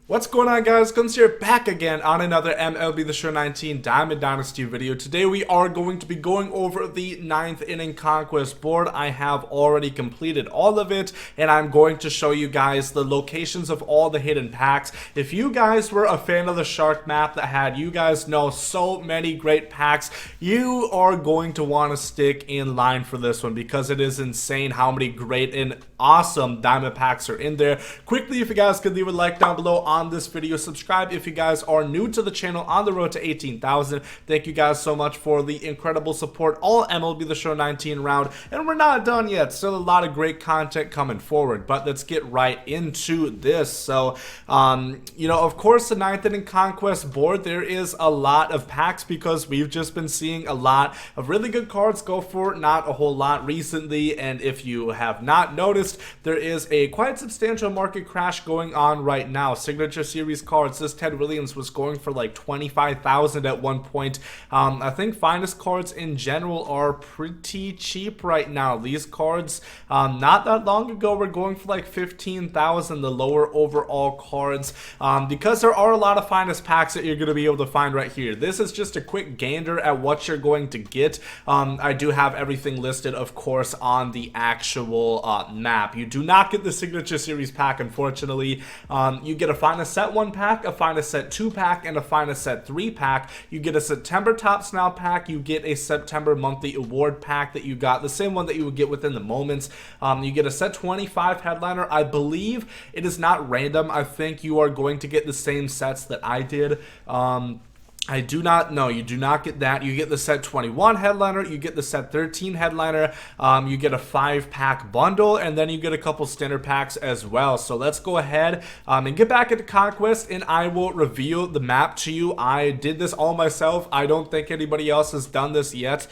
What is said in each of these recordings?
What's going on, guys? Gomes here, back again on another MLB The Show 19 Diamond Dynasty video. Today we are going to be going over the 9th inning Conquest board. I have already completed all of it, and I'm going to show you guys the locations of all the hidden packs. If you guys were a fan of the Shark map that had, you guys know, so many great packs, you are going to want to stick in line for this one because it is insane how many great and awesome diamond packs are in there. Quickly, if you guys could leave a like down below on this video, subscribe if you guys are new to the channel on the road to 18,000. Thank you guys so much for the incredible support all MLB The Show 19 round, and we're not done yet. Still a lot of great content coming forward, but let's get right into this. So of course, the 9th inning Conquest board, there is a lot of packs because we've just been seeing a lot of really good cards go for not a whole lot recently. And if you have not noticed, there is a quite substantial market crash going on right now. Signature series cards, this Ted Williams was going for like 25,000 at one point. I think finest cards in general are pretty cheap right now. These cards not that long ago were going for like 15,000, the lower overall cards, because there are a lot of finest packs that you're going to be able to find right here. This is just a quick gander at what you're going to get. I do have everything listed, of course, on the actual map. You do not get the Signature Series pack, unfortunately. You get a Finest Set 1 pack, a Finest Set 2 pack, and a Finest Set 3 pack. You get a September Topps Now pack. You get a September Monthly Award pack that you got, the same one that you would get within the Moments. You get a Set 25 Headliner. I believe it is not random. I think you are going to get the same sets that I did. I do not know. You do not get that. You get the Set 21 Headliner. You get the Set 13 Headliner. You get a 5-pack bundle, and then you get a couple standard packs as well. So let's go ahead and get back into Conquest, and I will reveal the map to you. I did this all myself. I don't think anybody else has done this yet.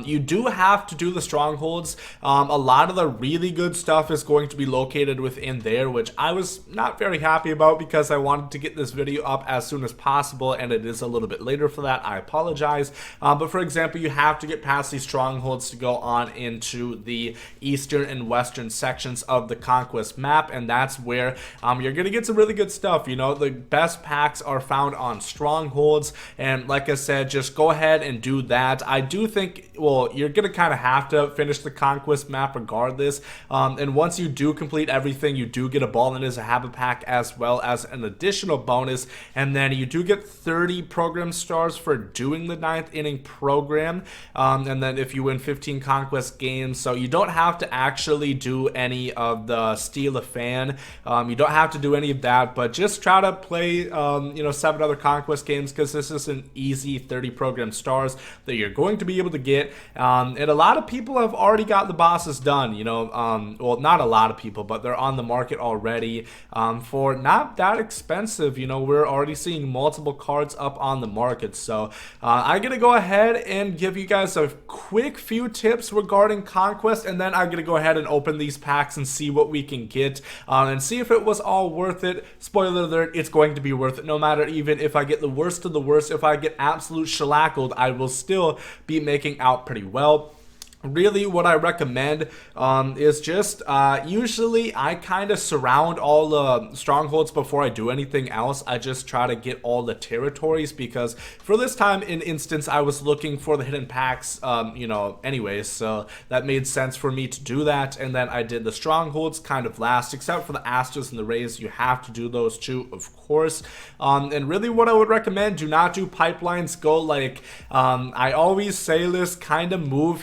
You do have to do the strongholds. A lot of the really good stuff is going to be located within there, which I was not very happy about because I wanted to get this video up as soon as possible, and it is a little bit later for that. I apologize. But for example, you have to get past these strongholds to go on into the eastern and western sections of the Conquest map, and that's where you're gonna get some really good stuff. You know, the best packs are found on strongholds, and like I said, just go ahead and do that. I do think, well, you're gonna kind of have to finish the Conquest map regardless, and once you do complete everything, you do get a Ball and Is a Habit pack as well as an additional bonus, and then you do get 30 program stars for doing the 9th inning program, and then if you win 15 Conquest games, so you don't have to actually do any of the Steal a Fan, you don't have to do any of that, but just try to play 7 other Conquest games, because this is an easy 30 program stars that you're going to be able to get, and a lot of people have already got the bosses done, well, not a lot of people, but they're on the market already for not that expensive. We're already seeing multiple cards up on the market. So I'm gonna go ahead and give you guys a quick few tips regarding Conquest, and then I'm gonna go ahead and open these packs and see what we can get, and see if it was all worth it. Spoiler alert, it's going to be worth it no matter. Even if I get the worst of the worst, if I get absolute shellackled, I will still be making out pretty well. Really, what I recommend is just usually I kind of surround all the strongholds before I do anything else. I just try to get all the territories, because for this time in instance I was looking for the hidden packs anyways, so that made sense for me to do that. And then I did the strongholds kind of last, except for the Astros and the Rays. You have to do those too, of course. And really what I would recommend, do not do pipelines. Go like I always say this, kind of move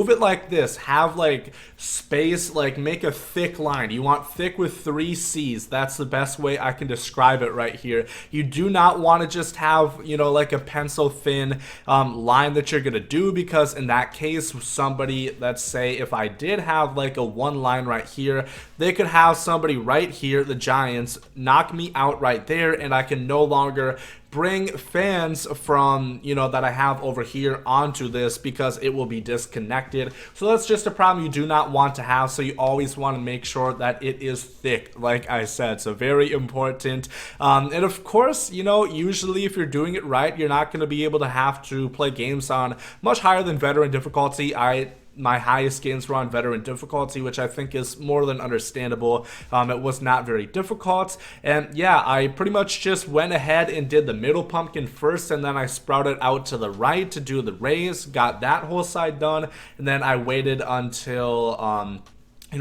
it like this. Have like space, like make a thick line. You want thick with 3 C's. That's the best way I can describe it right here. You do not want to just have like a pencil thin line that you're gonna do, because in that case, somebody, let's say if I did have like a 1 line right here, they could have somebody right here, the Giants, knock me out right there, and I can no longer bring fans from that I have over here onto this, because it will be disconnected. So that's just a problem you do not want to have. So you always want to make sure that it is thick, like I said. So very important. And of course, usually if you're doing it right, you're not going to be able to have to play games on much higher than veteran difficulty. I my highest gains were on veteran difficulty, which I think is more than understandable. It was not very difficult. And yeah, I pretty much just went ahead and did the middle pumpkin first, and then I sprouted out to the right to do the raise, got that whole side done, and then I waited until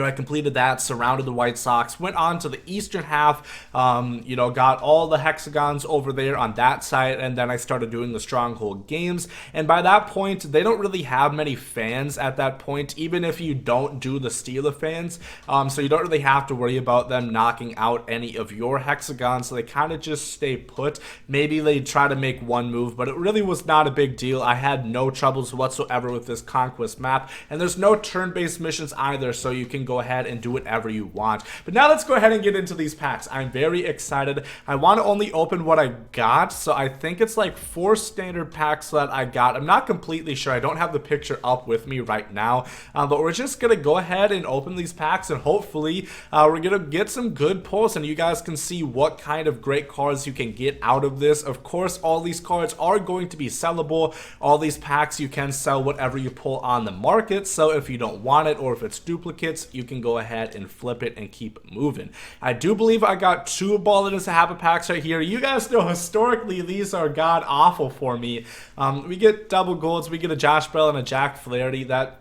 I completed that, surrounded the White Sox, went on to the eastern half, got all the hexagons over there on that side, and then I started doing the stronghold games. And by that point, they don't really have many fans at that point, even if you don't do the steal of fans. So you don't really have to worry about them knocking out any of your hexagons, so they kind of just stay put. Maybe they try to make one move, but it really was not a big deal. I had no troubles whatsoever with this Conquest map, and there's no turn-based missions either, so you can go ahead and do whatever you want. But now let's go ahead and get into these packs. I'm very excited. I want to only open what I got, so I think it's like 4 standard packs that I got. I'm not completely sure. I don't have the picture up with me right now, but we're just gonna go ahead and open these packs, and hopefully we're gonna get some good pulls, and you guys can see what kind of great cards you can get out of this. Of course, all these cards are going to be sellable. All these packs, you can sell whatever you pull on the market, so if you don't want it or if it's duplicates, you can go ahead and flip it and keep moving. I do believe I got 2 Balladus Habit packs right here. You guys know historically these are god awful for me. We get double golds, we get a Josh Bell and a Jack Flaherty. That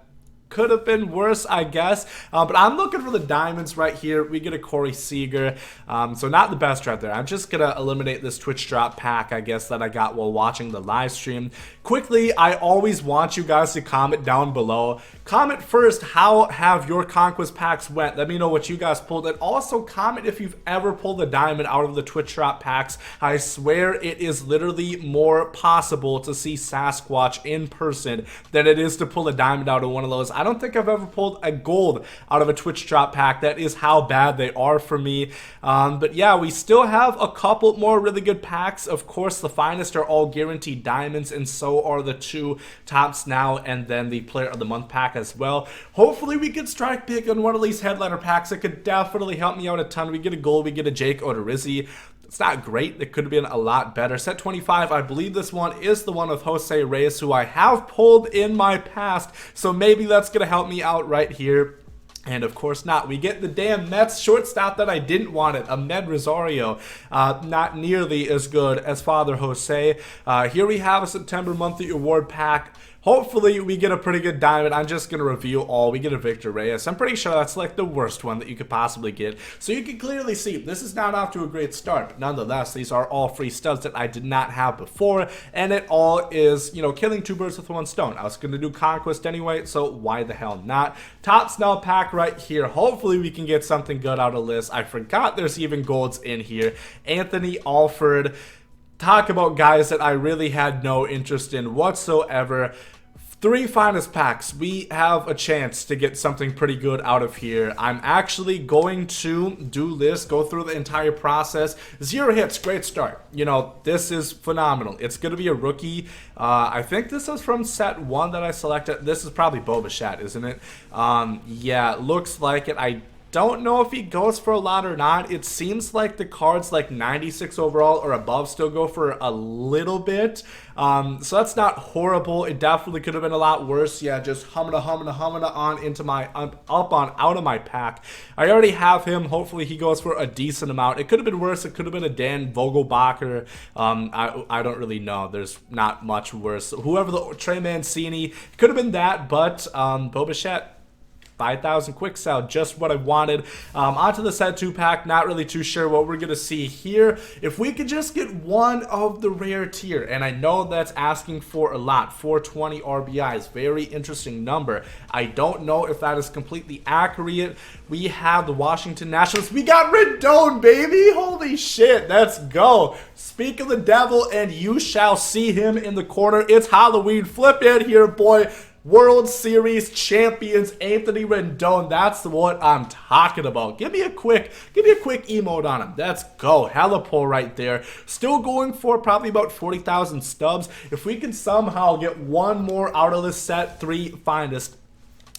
could have been worse, I guess, but I'm looking for the diamonds right here. We get a Corey Seager, so not the best right there. I'm just gonna eliminate this Twitch drop pack, I guess, that I got while watching the live stream. Quickly, I always want you guys to comment down below. Comment first, how have your Conquest packs went? Let me know what you guys pulled, and also comment if you've ever pulled a diamond out of the Twitch drop packs. I swear it is literally more possible to see Sasquatch in person than it is to pull a diamond out of one of those. I don't think I've ever pulled a gold out of a Twitch drop pack. That is how bad they are for me. But yeah, we still have a couple more really good packs. Of course, the finest are all guaranteed diamonds, and so are the 2 tops now, and then the player of the month pack as well. Hopefully we can strike big on one of these headliner packs. It could definitely help me out a ton. We get a gold, we get a Jake Odorizzi. It's not great. It could have been a lot better. Set 25, I believe this one is the one of Jose Reyes, who I have pulled in my past, so maybe that's going to help me out right here. And of course not. We get the damn Mets shortstop that I didn't want it, Ahmed Rosario. Not nearly as good as Father Jose. Here we have a September monthly award pack. Hopefully we get a pretty good diamond. I'm just going to review all. We get a Victor Reyes. I'm pretty sure that's like the worst one that you could possibly get. So you can clearly see this is not off to a great start. But nonetheless, these are all free studs that I did not have before. And it all is, killing 2 birds with 1 stone. I was going to do Conquest anyway, so why the hell not? Top Snell pack right here. Hopefully we can get something good out of this. I forgot there's even golds in here. Anthony Alford. Talk about guys that I really had no interest in whatsoever. 3 finest packs. We have a chance to get something pretty good out of here. I'm actually going to do this, go through the entire process. 0 hits, great start. This is phenomenal. It's going to be a rookie. I think this is from set 1 that I selected. This is probably Bo Bichette, isn't it? Yeah, looks like it. I don't know if he goes for a lot or not. It seems like the cards like 96 overall or above still go for a little bit. So that's not horrible. It definitely could have been a lot worse. Yeah, just humming on into my out of my pack. I already have him. Hopefully he goes for a decent amount. It could have been worse. It could have been a Dan Vogelbacher. I don't really know. There's not much worse. Whoever the Trey Mancini, could have been that, but Bo Bichette. 5,000 quick sell, just what I wanted. Onto the set 2 pack, not really too sure what we're gonna see here. If we could just get one of the rare tier, and I know that's asking for a lot, 420 RBIs, very interesting number. I don't know if that is completely accurate. We have the Washington Nationals. We got Rendon, baby! Holy shit, let's go. Speak of the devil, and you shall see him in the corner. It's Halloween. Flip it here, boy. World Series champions Anthony Rendon. That's what I'm talking about. Give me a quick emote on him. Let's go. Hella pull right there. Still going for probably about 40,000 stubs. If we can somehow get one more out of this set 3 finest,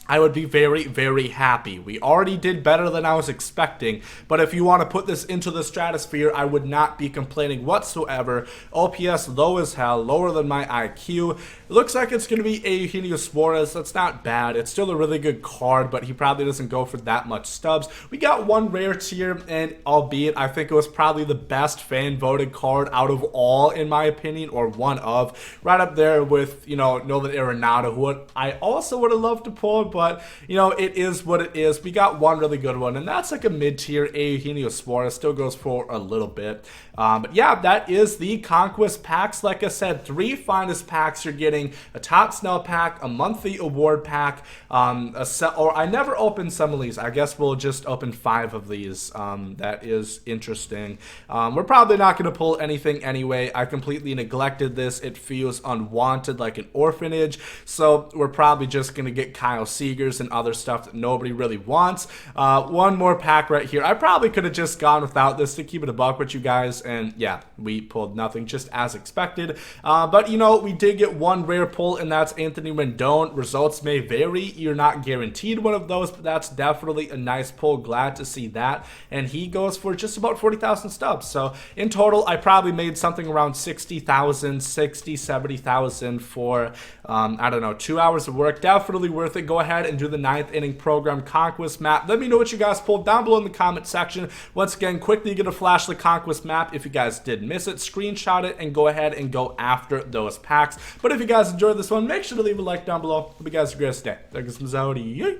I would be very, very happy. We already did better than I was expecting, but if you want to put this into the stratosphere, I would not be complaining whatsoever. OPS low as hell, lower than my IQ. It looks like it's going to be Eugenio Suarez. That's not bad. It's still a really good card, but he probably doesn't go for that much stubs. We got one rare tier, and albeit I think it was probably the best fan-voted card out of all, in my opinion, or one of. Right up there with, you know, Nolan Arenado, who I also would have loved to pull, but, you know, it is what it is. We got one really good one, and that's like a mid-tier Eugenio Suarez. Still goes for a little bit. But yeah, that is the Conquest packs. Like I said, 3 finest packs. You're getting a top Snell pack, a monthly award pack, or I never opened some of these. I guess we'll just open 5 of these. That is interesting. We're probably not going to pull anything anyway. I completely neglected this. It feels unwanted, like an orphanage. So we're probably just going to get Kyle Seagers and other stuff that nobody really wants. One more pack right here. I probably could have just gone without this to keep it a buck with you guys. And yeah, we pulled nothing, just as expected. But you know, we did get one rare pull, and that's Anthony Rendon. Results may vary. You're not guaranteed one of those, but that's definitely a nice pull. Glad to see that. And he goes for just about 40,000 stubs. So in total, I probably made something around 60,000, 60, 70,000 for, I don't know, 2 hours of work. Definitely worth it. Go ahead and do the 9th inning program Conquest map. Let me know what you guys pulled down below in the comment section. Once again, quickly gonna flash the Conquest map. If you guys did miss it, screenshot it and go ahead and go after those packs. But if you guys enjoyed this one, make sure to leave a like down below. Hope you guys have a great day. Thank you, some Zodi.